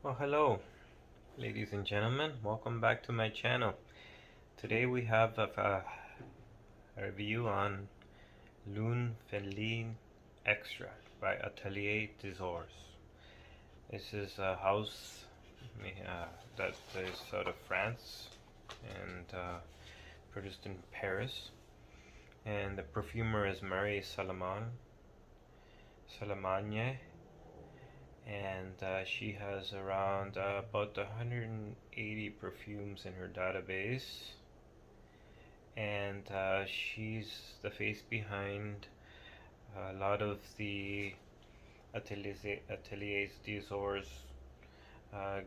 Well, hello, ladies and gentlemen. Welcome back to my channel. Today we have a review on Lune Feline extract by Ateliers dors. This is a house that is out of France and produced in Paris. And the perfumer is Marie Salamagne, and she has around about 180 perfumes in her database, and she's the face behind a lot of the ateliers dors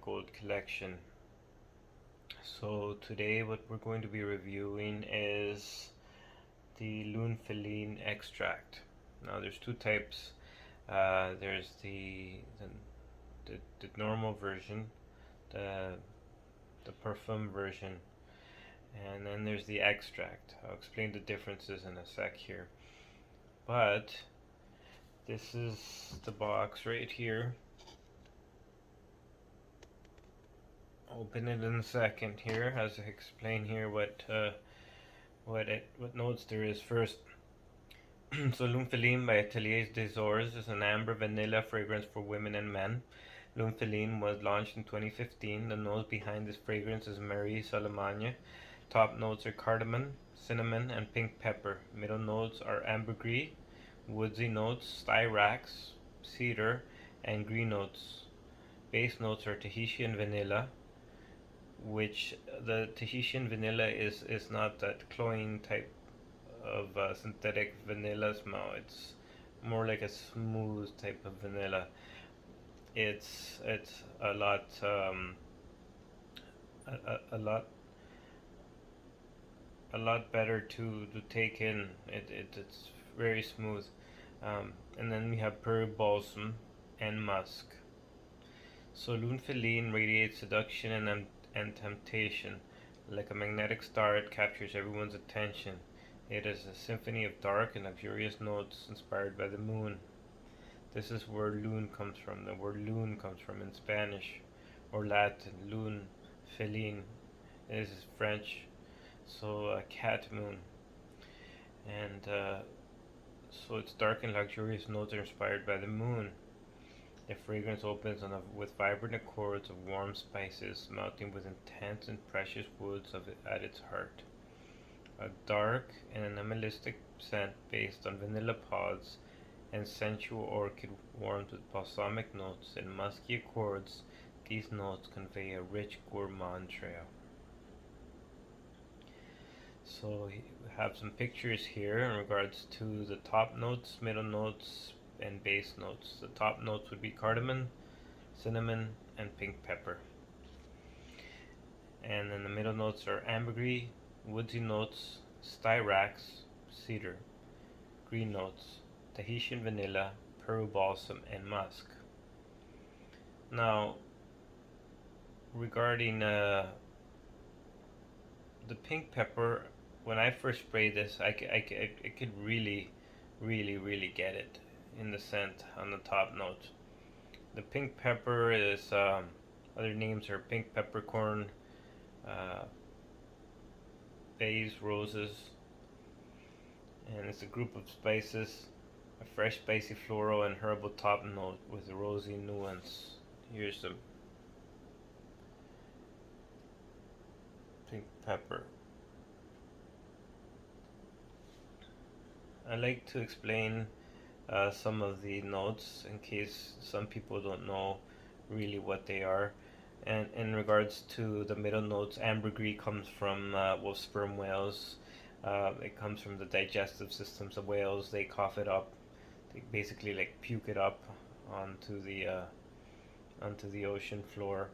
gold collection. So today what we're going to be reviewing is the Lune Feline extract. Now there's two types. There's the normal version, the perfume version, and then there's the extract. I'll explain the differences in a sec here. But this is the box right here. Open it in a second here as I explain here what notes there is first. So Lune Feline by Ateliers dors is an amber vanilla fragrance for women and men. Lune Feline was launched in 2015. The nose behind this fragrance is Marie Salamagne. Top notes are cardamom, cinnamon, and pink pepper. Middle notes are ambergris, woodsy notes, styrax, cedar, and green notes. Base notes are Tahitian vanilla, which the Tahitian vanilla is not that cloying type of synthetic vanilla smell. It's more like a smooth type of vanilla. It's a lot a lot better to take in. It's very smooth. And then we have Peru balsam and musk. So Lune Feline radiates seduction and temptation. Like a magnetic star, it captures everyone's attention. It is a symphony of dark and luxurious notes inspired by the moon. This is where lune comes from. The word lune comes from in Spanish or Latin. Lune Feline. This is French, so cat moon. And so its dark and luxurious notes are inspired by the moon. The fragrance opens with vibrant accords of warm spices, melting with intense and precious woods at its heart. A dark and animalistic scent based on vanilla pods and sensual orchid warmed with balsamic notes and musky accords. These notes convey a rich gourmand trail. So we have some pictures here in regards to the top notes, middle notes, and base notes. The top notes would be cardamom, cinnamon, and pink pepper. And then the middle notes are ambergris, woodsy notes, styrax, cedar. Green notes, Tahitian vanilla, Peru balsam, and musk. Now, regarding the pink pepper, when I first sprayed this, I could really get it in the scent on the top notes. The pink pepper is other names are pink peppercorn, bays, roses, and it's a group of spices, a fresh spicy floral and herbal top note with a rosy nuance. Here's some pink pepper. I like to explain some of the notes in case some people don't know really what they are. And in regards to the middle notes, ambergris comes from sperm whales. It comes from the digestive systems of whales. They cough it up. They basically like puke it up onto the ocean floor,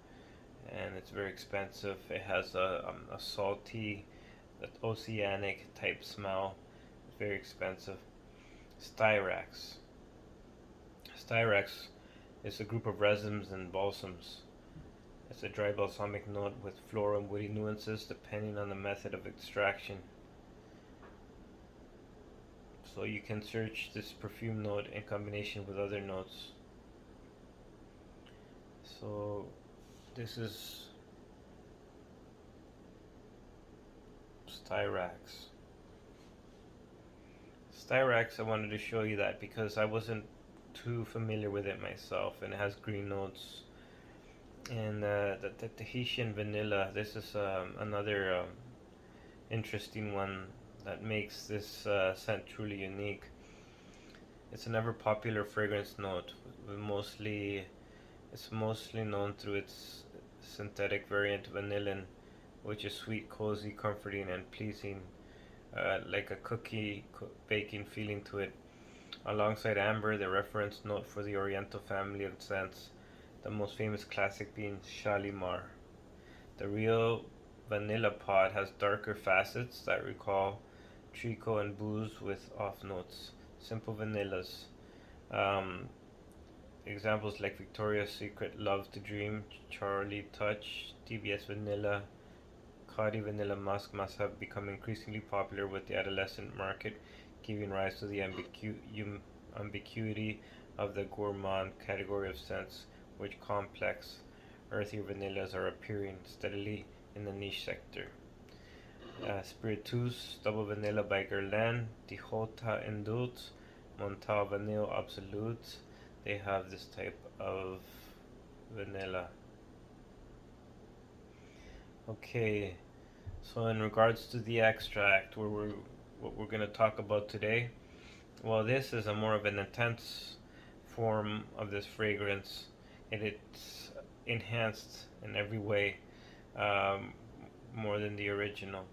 and it's very expensive. It has a salty, oceanic type smell. It's very expensive. Styrax. Styrax is a group of resins and balsams. It's a dry balsamic note with floral and woody nuances depending on the method of extraction. So you can search this perfume note in combination with other notes. So This is Styrax. Styrax, I wanted to show you that because I wasn't too familiar with it myself, and it has green notes. And the Tahitian vanilla, this is another interesting one that makes this scent truly unique. It's an ever popular fragrance note, it's mostly known through its synthetic variant vanillin, which is sweet, cozy, comforting, and pleasing, like a cookie baking feeling to it. Alongside amber, the reference note for the Oriental family of scents, the most famous classic being Shalimar. The real vanilla pod has darker facets that recall treacle and booze with off notes. Simple vanillas. Um, Examples like Victoria's Secret Love to Dream, Charlie Touch, TBS Vanilla, Cloudy Vanilla Musk must have become increasingly popular with the adolescent market, giving rise to the ambiguity of the gourmand category of scents, which complex, earthier vanillas are appearing steadily in the niche sector. Spiritus Double Vanilla by Guerlain, Tijota Indult, Montal Vanille Absolute. They have this type of vanilla. Okay, so in regards to the extract, what we're going to talk about today, well, this is a more of an intense form of this fragrance, and it's enhanced in every way, more than the original.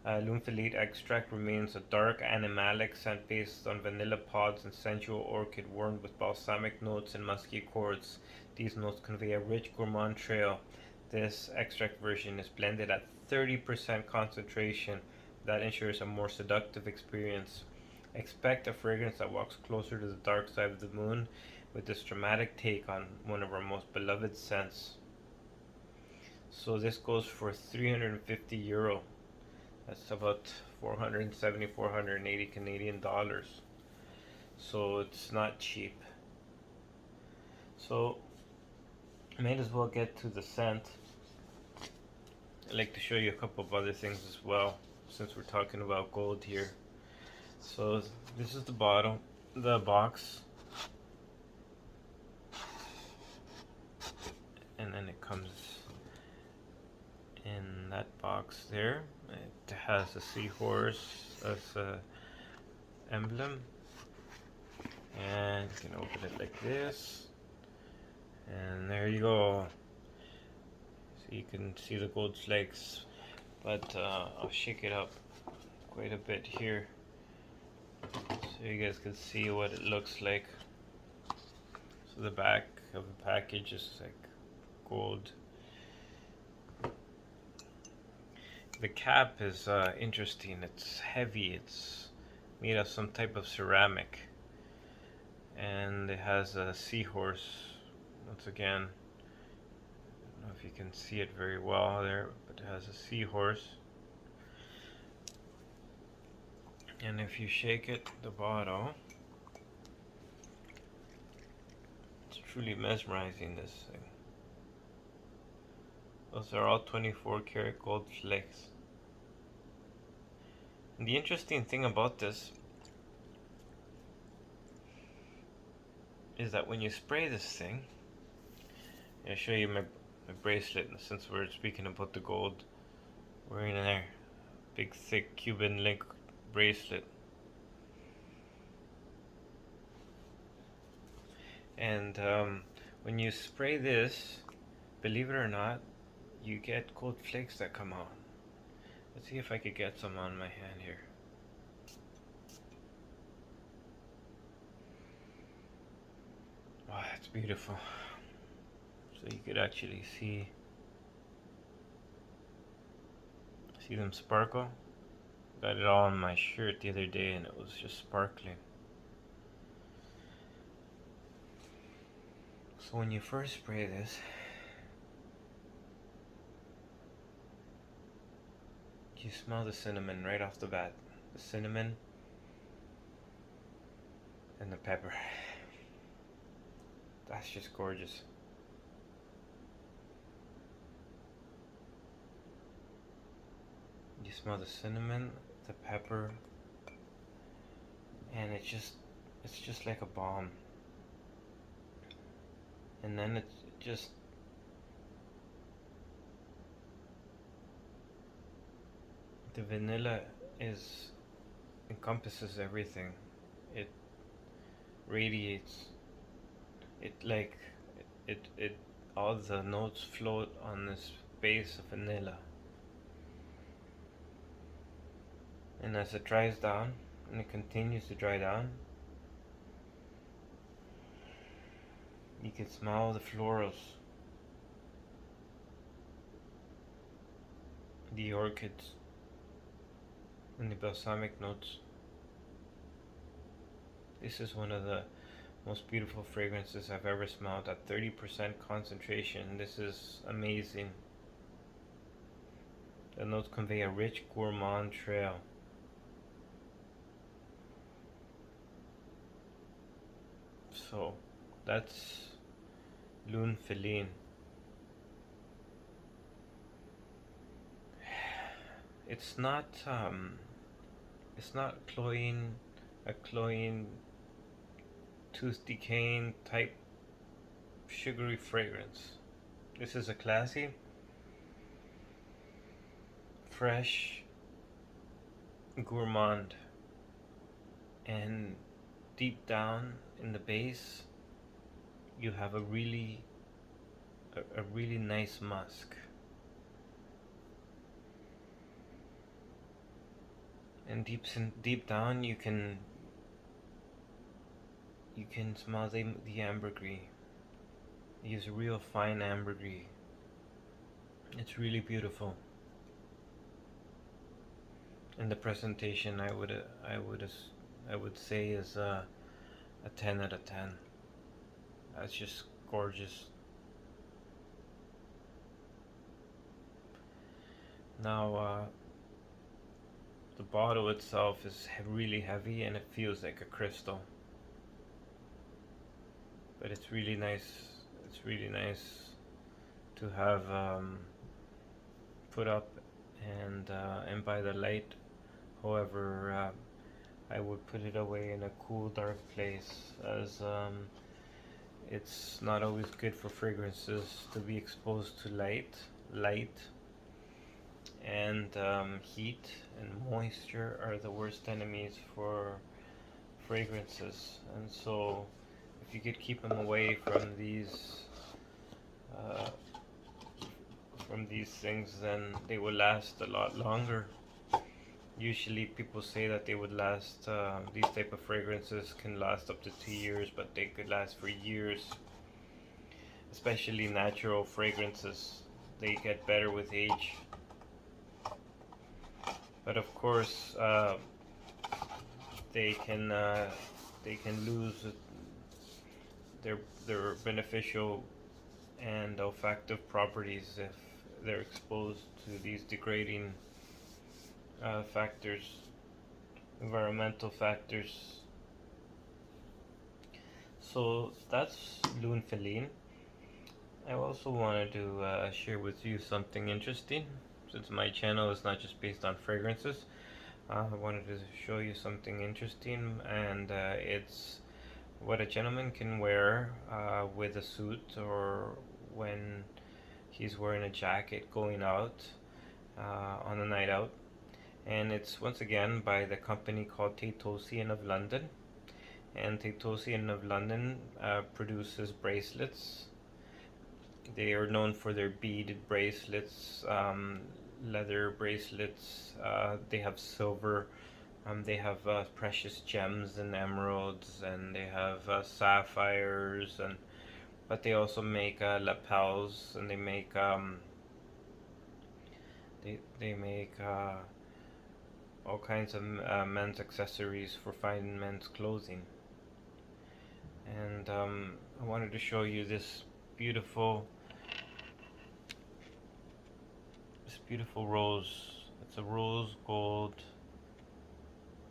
Lune Feline extract remains a dark animalic scent based on vanilla pods and sensual orchid, warmed with balsamic notes and musky chords. These notes convey a rich gourmand trail. This extract version is blended at 30% concentration. That ensures a more seductive experience. Expect a fragrance that walks closer to the dark side of the moon with this dramatic take on one of our most beloved scents. So this goes for €350. That's about 470, 480 Canadian dollars. So it's not cheap. So I might as well get to the scent. I'd like to show you a couple of other things as well, since we're talking about gold here. So this is the bottle, the box, and then it comes in that box there. It has a seahorse as a emblem, and you can open it like this, and there you go. So you can see the gold flakes, but I'll shake it up quite a bit here so you guys can see what it looks like. So the back of the package is like gold. The cap is interesting. It's heavy. It's made of some type of ceramic, and it has a seahorse. Once again, I don't know if you can see it very well there, but it has a seahorse. And if you shake it, the bottle, it's truly mesmerizing, this thing. Those are all 24 karat gold flakes. And the interesting thing about this is that when you spray this thing, I'll show you my bracelet, since we're speaking about the gold. Wearing a big thick Cuban link bracelet. And when you spray this, believe it or not, you get gold flakes that come out. Let's see if I could get some on my hand here. Wow, that's beautiful. So you could actually see them sparkle. Got it all on my shirt the other day and it was just sparkling. So when you first spray this, you smell the cinnamon right off the bat. The cinnamon and the pepper. That's just gorgeous. You smell the cinnamon, the pepper, and it's just like a balm. And then it's just the vanilla is encompasses everything. It radiates. It like it all the notes float on this base of vanilla. And as it dries down, and it continues to dry down, you can smell the florals, the orchids, and the balsamic notes. This is one of the most beautiful fragrances I've ever smelled at 30% concentration. This is amazing. The notes convey a rich gourmand trail. So that's Lune Feline. It's not cloying, a cloying, tooth decaying type sugary fragrance. This is a classy, fresh, gourmand, and deep down in the base, you have a really nice musk. And deep down, you can smell the ambergris. They use real fine ambergris. It's really beautiful. And the presentation, I would say is a 10 out of 10. That's just gorgeous. Now, the bottle itself is really heavy and it feels like a crystal. But it's really nice. It's really nice to have put up and by the light. However, I would put it away in a cool, dark place, as it's not always good for fragrances to be exposed to light, and heat and moisture are the worst enemies for fragrances. And so, if you could keep them away uh, from these things, then they will last a lot longer. Usually people say that they would last, these type of fragrances can last up to 2 years, but they could last for years. Especially natural fragrances, they get better with age. But of course, they can lose their beneficial and olfactive properties if they're exposed to these degrading factors, environmental factors. So that's Lune Feline. I also wanted to share with you something interesting. Since my channel is not just based on fragrances, I wanted to show you something interesting, and it's what a gentleman can wear with a suit, or when he's wearing a jacket going out on a night out. And it's once again by the company called Tateossian of London. And Tateossian of London produces bracelets. They are known for their beaded bracelets, leather bracelets. They have silver. They have precious gems and emeralds, and they have sapphires, but they also make lapels, and they make all kinds of men's accessories for fine men's clothing. And I wanted to show you this beautiful rose. It's a rose gold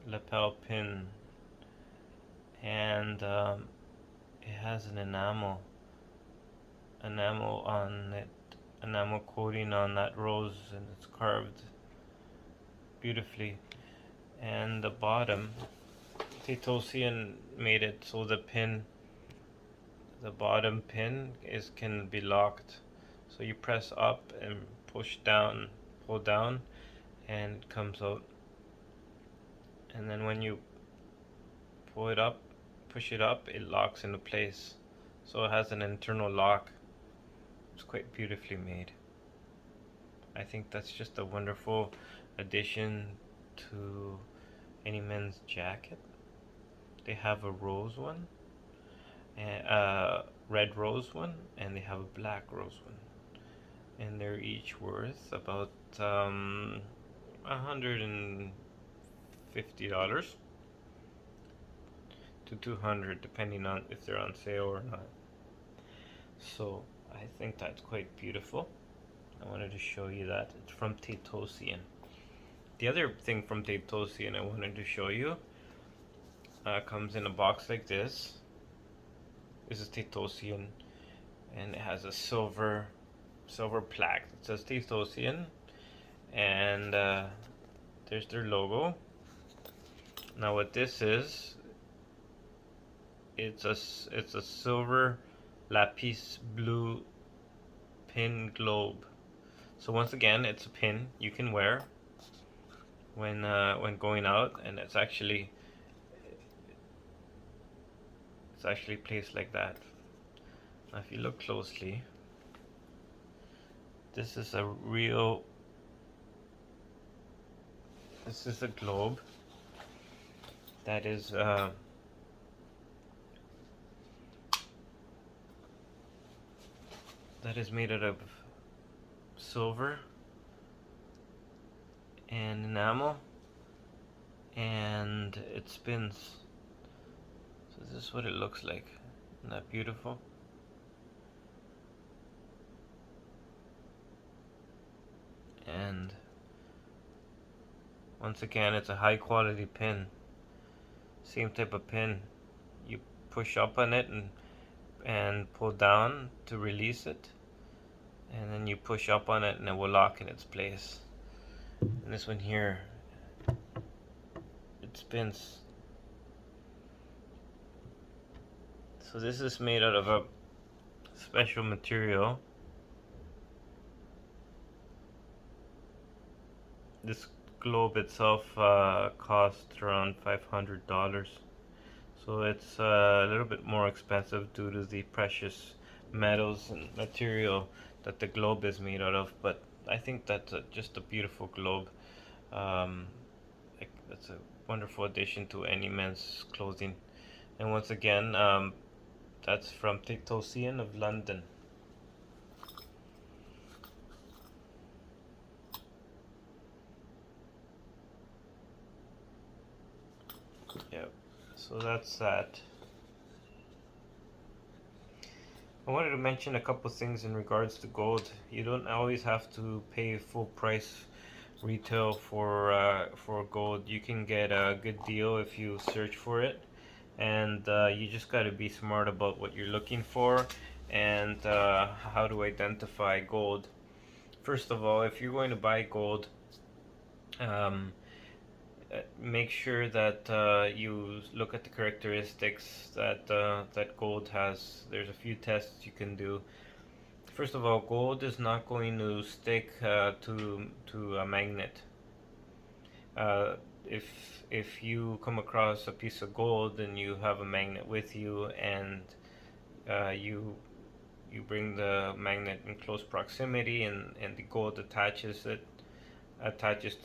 lapel pin, and it has an enamel on it, enamel coating on that rose, and it's carved beautifully. And the bottom, Tateossian made it so the bottom pin can be locked. So you press up and push down, pull down, and it comes out. And then when you pull it up, push it up, it locks into place. So it has an internal lock. It's quite beautifully made. I think that's just a wonderful addition to any men's jacket. They have a rose one, and a red rose one, and they have a black rose one, and they're each worth about $150 to $200, depending on if they're on sale or not. So I think that's quite beautiful. I wanted to show you that. It's from Tateossian. The other thing from Tateossian I wanted to show you comes in a box like this. This is Tateossian, and it has a silver plaque. It says Tateossian, and there's their logo. Now what this is, it's a silver lapis blue pin globe. So once again, it's a pin you can wear when going out, and it's actually placed like that. Now if you look closely, this is a globe that is made out of silver and enamel, and it spins. So this is what it looks like. Isn't that beautiful? And once again, it's a high quality pin. Same type of pin. You push up on it and pull down to release it, and then you push up on it and it will lock in its place. And this one here, it spins. So this is made out of a special material. This globe itself cost around $500. So it's a little bit more expensive due to the precious metals and material that the globe is made out of. But I think that's just a beautiful globe. That's a wonderful addition to any men's clothing. And once again, that's from Tateossian of London. Yep. So that's that. I wanted to mention a couple things in regards to gold. You don't always have to pay full price retail for gold. You can get a good deal if you search for it, and you just got to be smart about what you're looking for and how to identify gold. First of all, if you're going to buy gold, make sure that you look at the characteristics that that gold has. There's a few tests you can do. First of all, gold is not going to stick to a magnet. If you come across a piece of gold and you have a magnet with you, and you bring the magnet in close proximity, and the gold attaches to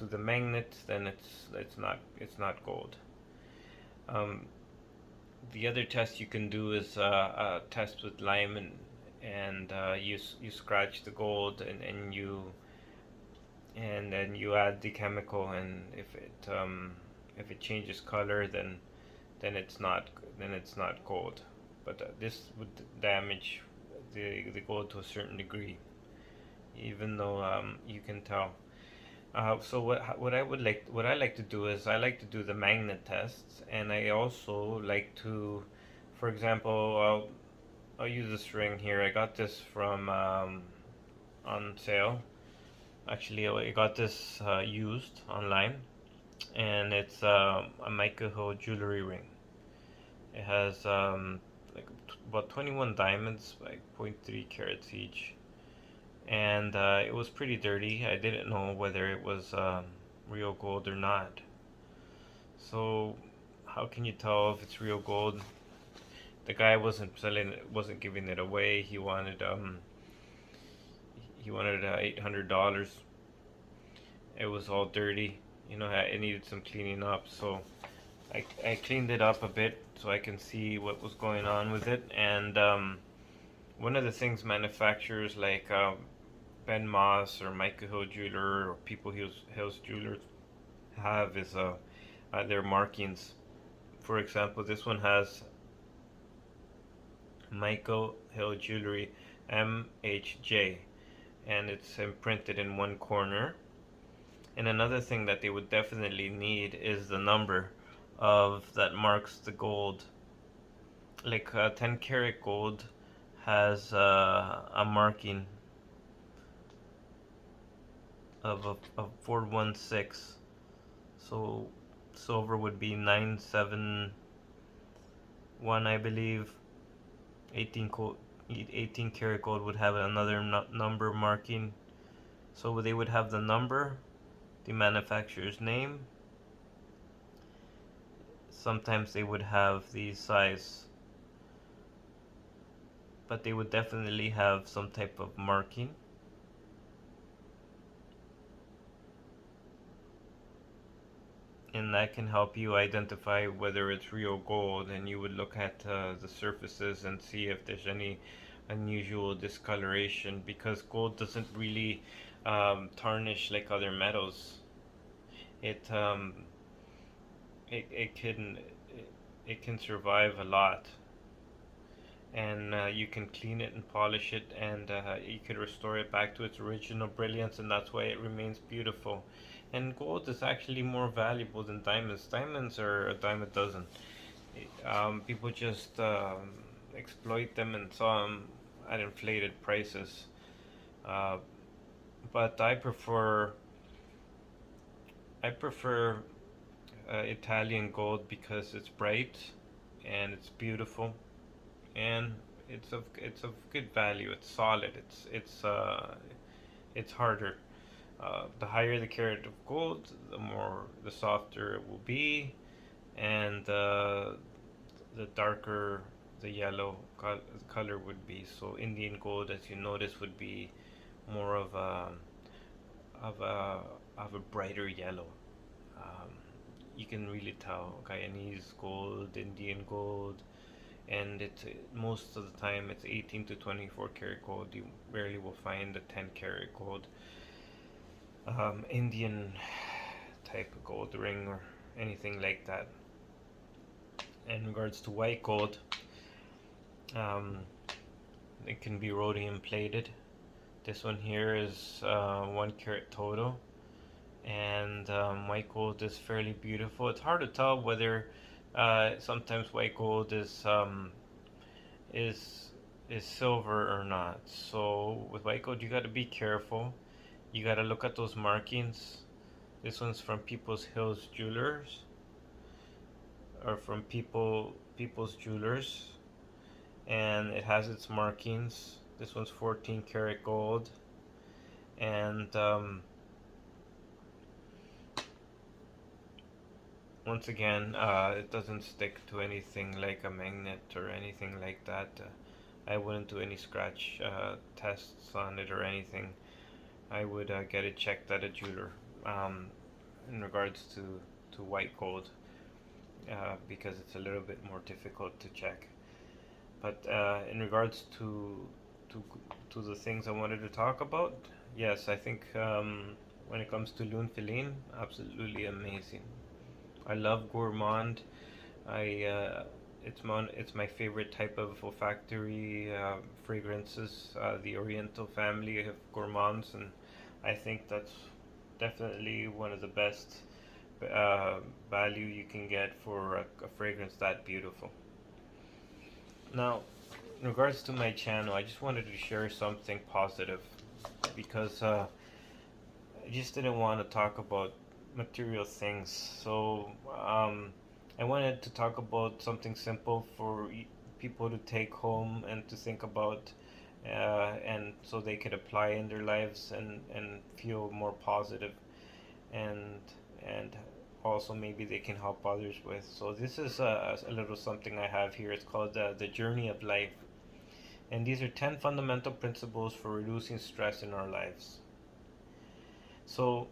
the magnet, then it's not gold. The other test you can do is a test with lime, and you scratch the gold, and then you add the chemical, and if it changes color, then it's not gold. But this would damage the gold to a certain degree, even though you can tell. So what I like to do is I like to do the magnet tests, and I also like to, for example, I'll use this ring here. I got this from on sale. Actually, I got this used online, and it's a Michael Hill jewelry ring. It has like about 21 diamonds, like 0.3 carats each, and it was pretty dirty. I didn't know whether it was real gold or not. So how can you tell if it's real gold? The guy wasn't selling it, wasn't giving it away. He wanted $800. It was all dirty. It needed some cleaning up. So I cleaned it up a bit so I can see what was going on with it. And one of the things manufacturers like Ben Moss or Michael Hill Jeweler or People Hills Jewelers have is their markings. For example, this one has Michael Hill Jewelry MHJ, and it's imprinted in one corner. And another thing that they would definitely need is the number of that marks the gold. Like 10 karat gold has a marking of 416. So silver would be 971, I believe. 18 karat gold would have another number marking. So they would have the number, the manufacturer's name. Sometimes they would have the size, but they would definitely have some type of marking. And that can help you identify whether it's real gold, and you would look at the surfaces and see if there's any unusual discoloration, because gold doesn't really tarnish like other metals. It um, it can survive a lot, and you can clean it and polish it, and you could restore it back to its original brilliance, and that's why it remains beautiful. And gold is actually more valuable than diamonds. Diamonds are a dime a dozen. People just exploit them and sell them at inflated prices. Uh, but I prefer Italian gold because it's bright and it's beautiful, and it's of good value. It's solid. It's harder. The higher the carat of gold, the softer it will be, and the darker the yellow color would be. So Indian gold, as you notice, would be more of a of a brighter yellow. Um, you can really tell Guyanese gold, Indian gold, and it's most of the time it's 18 to 24 karat gold. You rarely will find a 10 karat gold Indian type of gold ring or anything like that. In regards to white gold, um, it can be rhodium plated. This one here is 1 karat total, and white gold is fairly beautiful. It's hard to tell whether sometimes white gold is is silver or not. So with white gold, you got to be careful. You got to look at those markings. This one's from People's Hills Jewelers, or from People's Jewelers, and it has its markings. This one's 14 karat gold, and once again, it doesn't stick to anything like a magnet or anything like that. I wouldn't do any scratch tests on it or anything. I would get it checked at a jeweler in regards to white gold, because it's a little bit more difficult to check. But in regards to to the things I wanted to talk about, yes, I think when it comes to Lune Feline, absolutely amazing. I love gourmand. It's my favorite type of olfactory fragrances, the Oriental family of gourmands, and I think that's definitely one of the best value you can get for a fragrance that beautiful. Now, in regards to my channel, I just wanted to share something positive, because I just didn't want to talk about material things. So I wanted to talk about something simple for people to take home and to think about, and so they could apply in their lives and feel more positive, and and also maybe they can help others with. So this is a little something I have here. It's called the journey of life, and these are 10 fundamental principles for reducing stress in our lives. So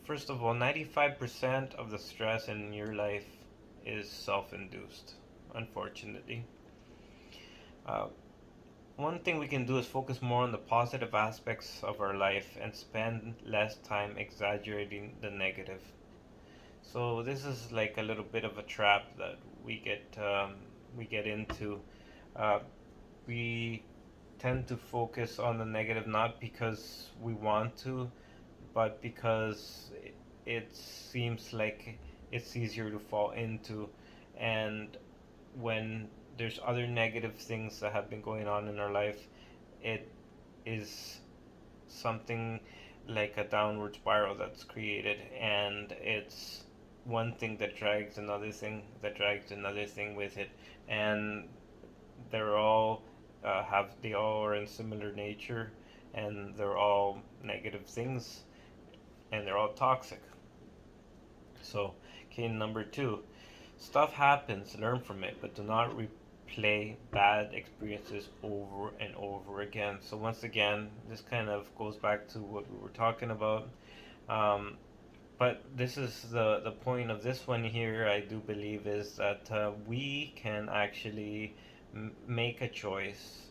first of all, 95% of the stress in your life is self-induced, unfortunately. uh, One thing we can do is focus more on the positive aspects of our life and spend less time exaggerating the negative. So this is like a little bit of a trap that we get into. Uh, we tend to focus on the negative not because we want to, but because it seems like it's easier to fall into. And when there's other negative things that have been going on in our life, it is something like a downward spiral that's created, and it's one thing that drags another thing that drags another thing with it, and they're all they all are in similar nature, and they're all negative things, and they're all toxic. So, okay, number two, stuff happens, learn from it, but do not replay bad experiences over and over again. So once again, this kind of goes back to what we were talking about. Um, but this is the point of this one here, I do believe, is that we can actually make a choice,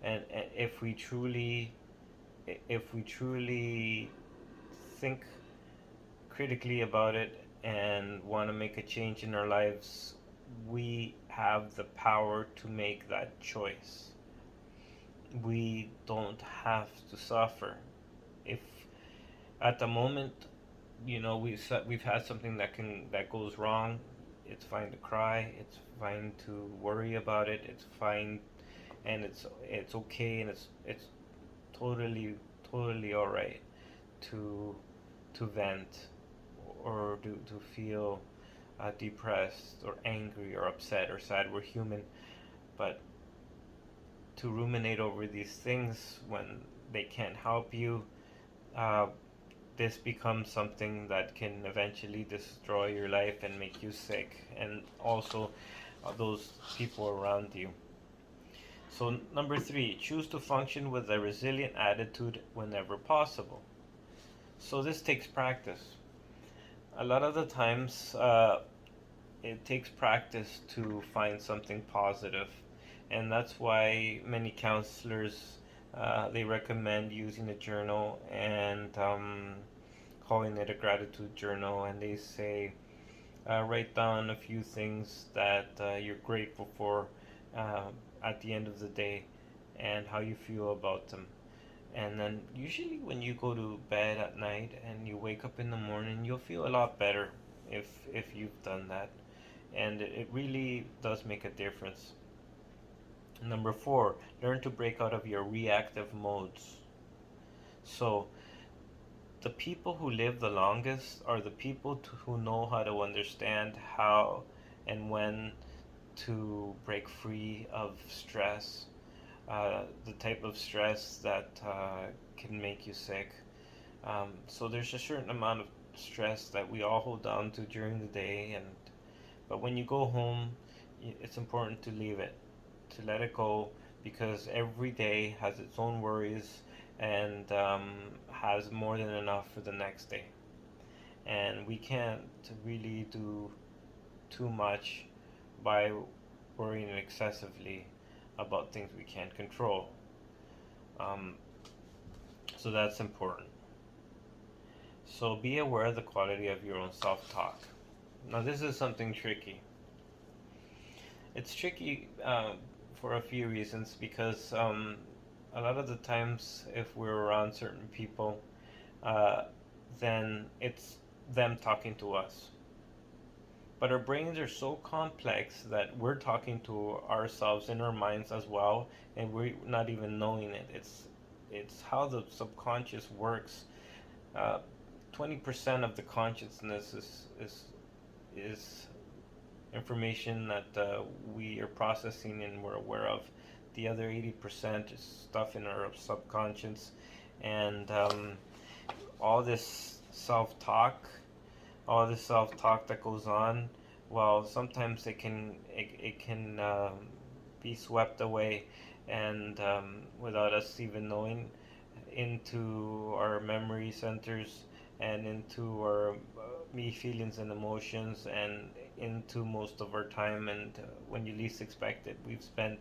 and if we truly think critically about it and want to make a change in our lives, we have the power to make that choice. We don't have to suffer. If at the moment, we've had something that goes wrong, it's fine to cry. It's fine to worry about it. It's fine, and it's okay, and it's totally totally all right to vent, or to feel depressed or angry or upset or sad. We're human, but to ruminate over these things when they can't help you, uh, this becomes something that can eventually destroy your life and make you sick, and also those people around you. So, number three, choose to function with a resilient attitude whenever possible. So, this takes practice. A lot of the times, it takes practice to find something positive, and that's why many counselors they recommend using a journal and calling it a gratitude journal, and they say write down a few things that you're grateful for uh, at the end of the day and how you feel about them. And then usually when you go to bed at night and you wake up in the morning, you'll feel a lot better if you've done that, and it really does make a difference. Number four, learn to break out of your reactive modes. So, the people who live the longest are the people who know how to understand how and when to break free of stress, the type of stress that can make you sick. So, there's a certain amount of stress that we all hold on to during the day, but when you go home, it's important to leave it, to let it go, because every day has its own worries and has more than enough for the next day. And we can't really do too much by worrying excessively about things we can't control. Um, so that's important. So be aware of the quality of your own self talk. Now, this is something tricky. It's tricky for a few reasons, because a lot of the times, if we're around certain people, uh, then it's them talking to us. But our brains are so complex that we're talking to ourselves in our minds as well, and we're not even knowing it. It's how the subconscious works. Uh, 20% of the consciousness is information that we are processing and we're aware of. The other 80% is stuff in our subconscious, and all this self-talk, that goes on. Well, sometimes it can be swept away, and without us even knowing, into our memory centers and into our me feelings and emotions, and into most of our time. And when you least expect it, we've spent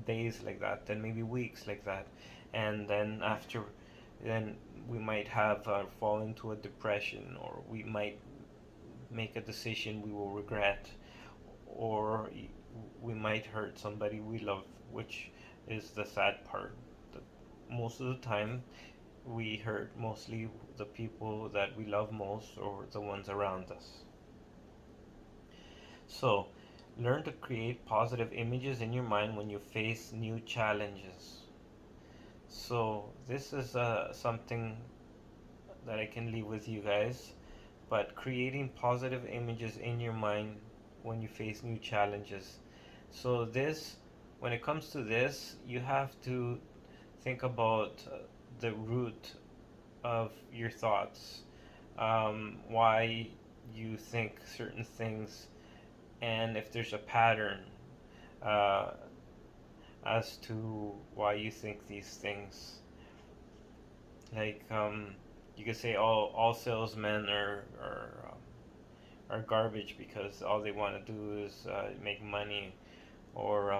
days like that, then maybe weeks like that, and then after, then we might have fall into a depression, or we might make a decision we will regret, or we might hurt somebody we love, which is the sad part. Most of the time, we hurt mostly the people that we love most, or the ones around us. So, learn to create positive images in your mind when you face new challenges. So, this is something that I can leave with you guys. But creating positive images in your mind when you face new challenges. So, when it comes to this, you have to think about the root of your thoughts, why you think certain things, and if there's a pattern uh, as to why you think these things. Like, you could say all salesmen are garbage because all they want to do is make money, or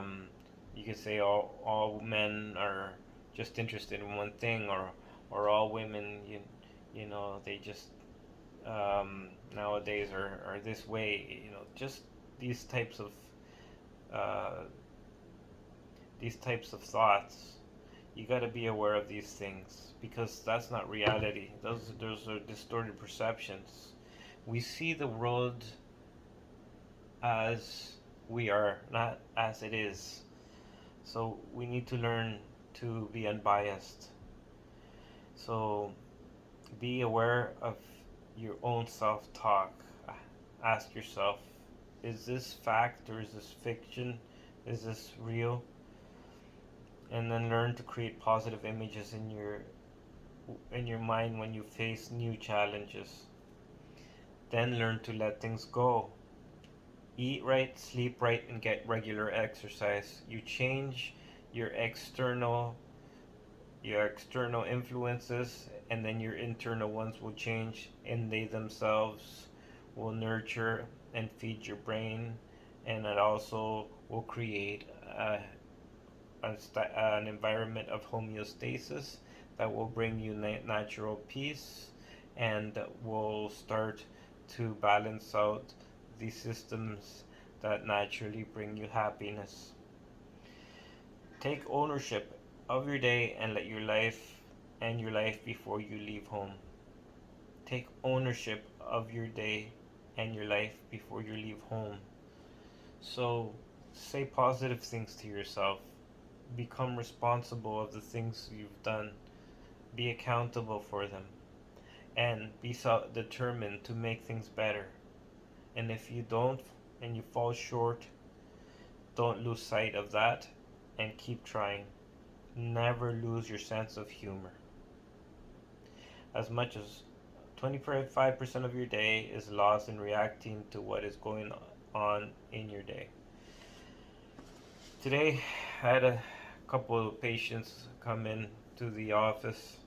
you could say all men are just interested in one thing, or all women, you know, they just nowadays are this way, you know, just these types of uh, thoughts. You got to be aware of these things, because that's not reality. Those are distorted perceptions. We see the world as we are, not as it is. So we need to learn to be unbiased. So be aware of your own self-talk. Ask yourself, is this fact or is this fiction? Is this real? And then learn to create positive images in your mind when you face new challenges. Then learn to let things go. Eat right, sleep right, and get regular exercise. You change your external influences, and then your internal ones will change, and they themselves will nurture and feed your brain, and it also will create an environment of homeostasis that will bring you natural peace, and will start to balance out the systems that naturally bring you happiness. Take ownership of your day and let your life before you leave home. Take ownership of your day and your life before you leave home. So say positive things to yourself. Become responsible of the things you've done. Be accountable for them. And be determined to make things better. And if you don't, and you fall short, don't lose sight of that, and keep trying. Never lose your sense of humor. As much as 25% of your day is lost in reacting to what is going on in your day. Today, I had a couple of patients come in to the office,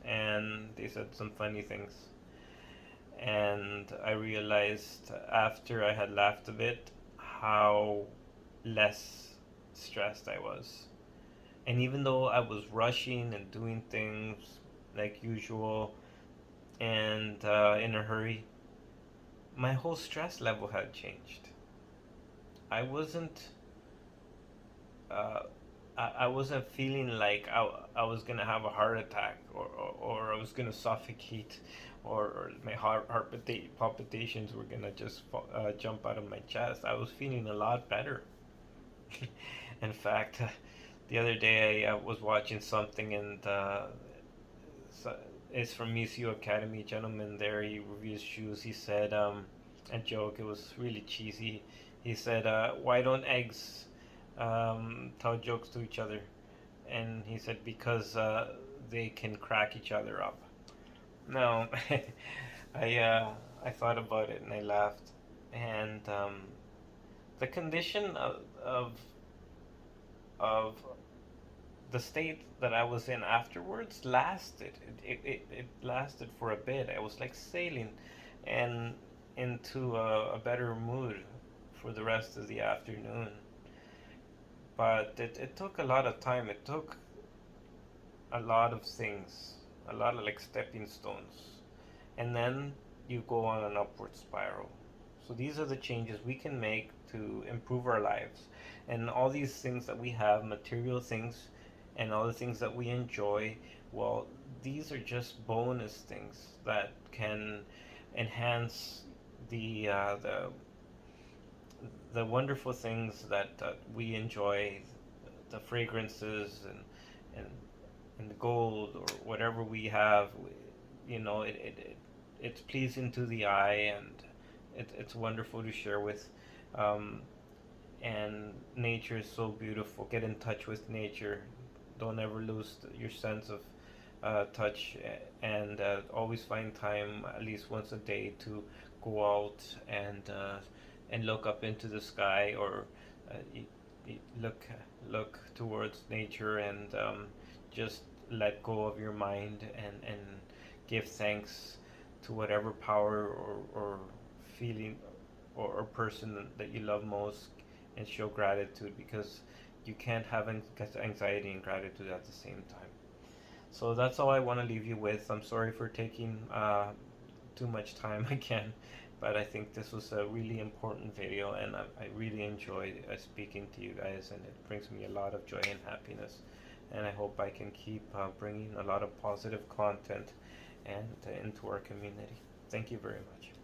and they said some funny things. And I realized after I had laughed a bit how less stressed I was. And even though I was rushing and doing things like usual and in a hurry, my whole stress level had changed. I wasn't uh, I wasn't feeling like I was gonna have a heart attack, or I was gonna suffocate, or my heart palpitations were gonna just jump out of my chest. I was feeling a lot better. In fact, the other day I was watching something, and is from Misu Academy. Gentleman there, he reviews shoes. He said, a joke, it was really cheesy. He said, why don't eggs tell jokes to each other? And he said, because they can crack each other up. No, I thought about it and I laughed. And the condition of the state that I was in afterwards lasted. It lasted for a bit. I was like sailing and into a better mood for the rest of the afternoon. But it took a lot of time. It took a lot of things, a lot of like stepping stones. And then you go on an upward spiral. So these are the changes we can make to improve our lives. And all these things that we have, material things, and all the things that we enjoy, well, these are just bonus things that can enhance the wonderful things that we enjoy, the fragrances and and the gold or whatever we have. You know, it's pleasing to the eye, and it's wonderful to share with. Um, and nature is so beautiful. Get in touch with nature. Don't ever lose your sense of touch, and always find time at least once a day to go out and look up into the sky, or you, you look towards nature, and just let go of your mind, and give thanks to whatever power or feeling or person that you love most, and show gratitude, because you can't have anxiety and gratitude at the same time. So that's all I want to leave you with. I'm sorry for taking too much time again, but I think this was a really important video, and I really enjoyed speaking to you guys, and it brings me a lot of joy and happiness. And I hope I can keep bringing a lot of positive content and into our community. Thank you very much.